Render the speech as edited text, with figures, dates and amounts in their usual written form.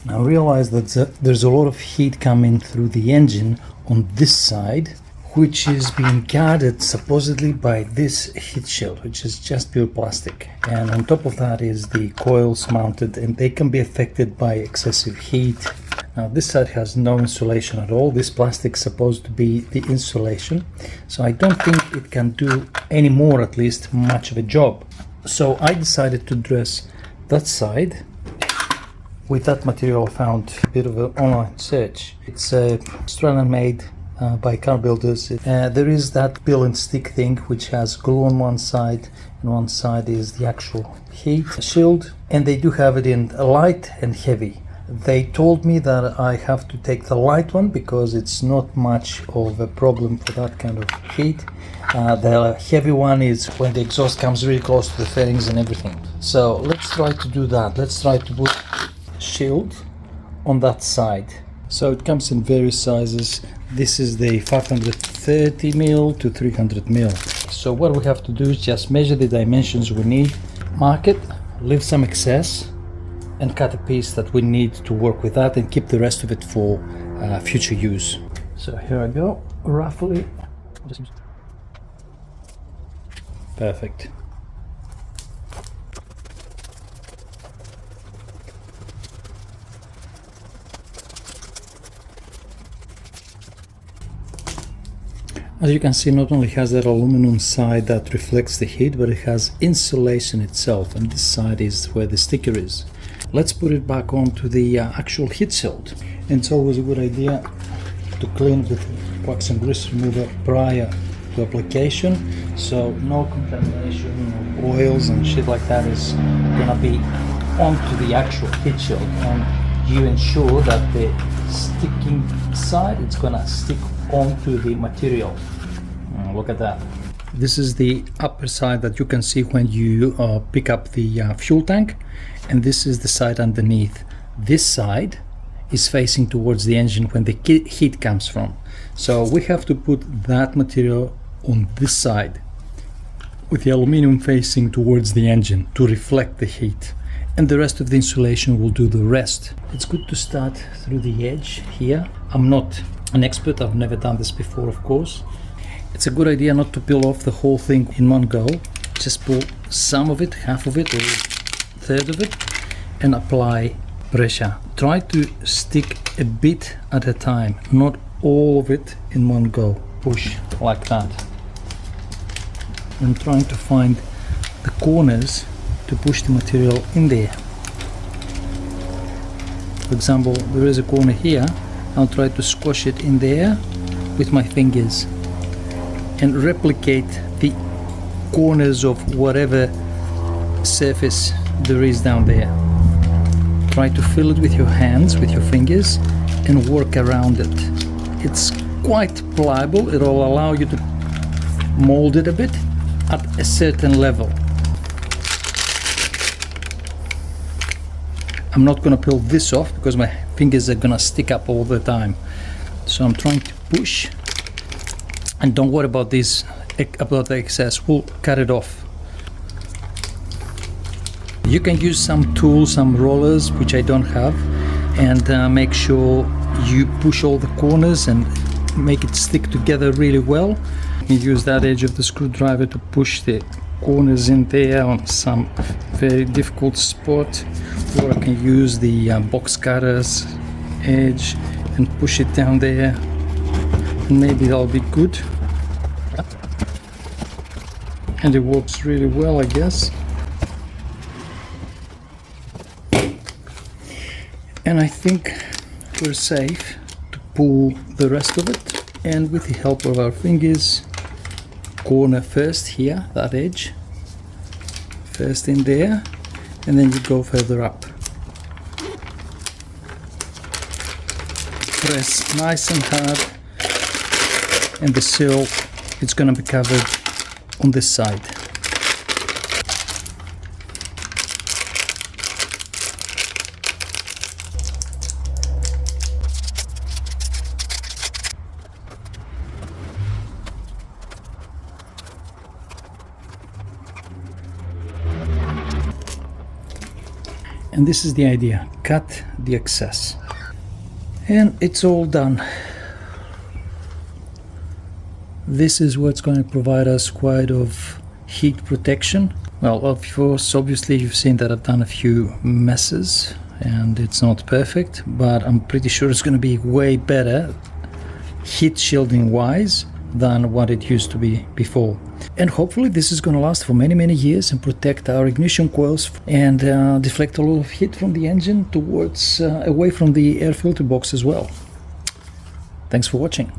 Now realize that there's a lot of heat coming through the engine on this side, which is being guarded supposedly by this heat shield, which is just pure plastic. And on top of that is the coils mounted, and they can be affected by excessive heat. Now this side has no insulation at all. This plastic is supposed to be the insulation, so I don't think it can do any more, at least much of a job. So I decided to dress that side with that material. I found a bit of an online search. It's Australian made by car builders. There is that peel and stick thing which has glue on one side, and one side is the actual heat shield, and they do have it in light and heavy. They told me that I have to take the light one because it's not much of a problem for that kind of heat. The heavy one is when the exhaust comes really close to the fairings and everything. So let's try to do that. Let's try to put shield on that side. So it comes in various sizes. This is the 530mm to 300mm. So what we have to do is just measure the dimensions we need, mark it, leave some excess, and cut a piece that we need to work with that, and keep the rest of it for future use. So here I go, roughly. Perfect. As you can see, not only has that aluminum side that reflects the heat, but it has insulation itself, and this side is where the sticker is. Let's put it back onto the actual heat shield. And it's always a good idea to clean with wax and grease remover prior to application, so no contamination of oils and shit like that is gonna be onto the actual heat shield, and you ensure that the sticking side, it's gonna stick onto the material. Look at that. This is the upper side that you can see when you pick up the fuel tank, and this is the side underneath. This side is facing towards the engine when the heat comes from. So we have to put that material on this side with the aluminum facing towards the engine to reflect the heat, and the rest of the insulation will do the rest. It's good to start through the edge here. I'm not an expert, I've never done this before, of course. It's a good idea not to peel off the whole thing in one go. Just pull some of it, half of it or a third of it, and apply pressure. Try to stick a bit at a time, not all of it in one go. Push like that. I'm trying to find the corners to push the material in there. For example, there is a corner here. I'll try to squash it in there with my fingers and replicate the corners of whatever surface there is down there. Try to fill it with your hands, with your fingers, and work around it. It's quite pliable. It'll allow you to mold it a bit at a certain level. I'm not going to peel this off because my fingers are going to stick up all the time. So I'm trying to push, and don't worry about this, about the excess. We'll cut it off. You can use some tools, some rollers, which I don't have, and make sure you push all the corners and make it stick together really well. You use that edge of the screwdriver to push the corners in there on some very difficult spot, or I can use the box cutter's edge and push it down there, and maybe that'll be good. And it works really well, I guess. And I think we're safe to pull the rest of it, and with the help of our fingers, corner first here, that edge first in there, and then you go further up. Press nice and hard, and the seal is going to be covered on this side. And this is the idea, cut the excess. And it's all done. This is what's going to provide us quite of heat protection. Well, of course, obviously you've seen that I've done a few messes and it's not perfect, but I'm pretty sure it's going to be way better heat shielding wise than what it used to be before. And hopefully this is going to last for many years and protect our ignition coils and deflect a lot of heat from the engine towards away from the air filter box as well. Thanks for watching.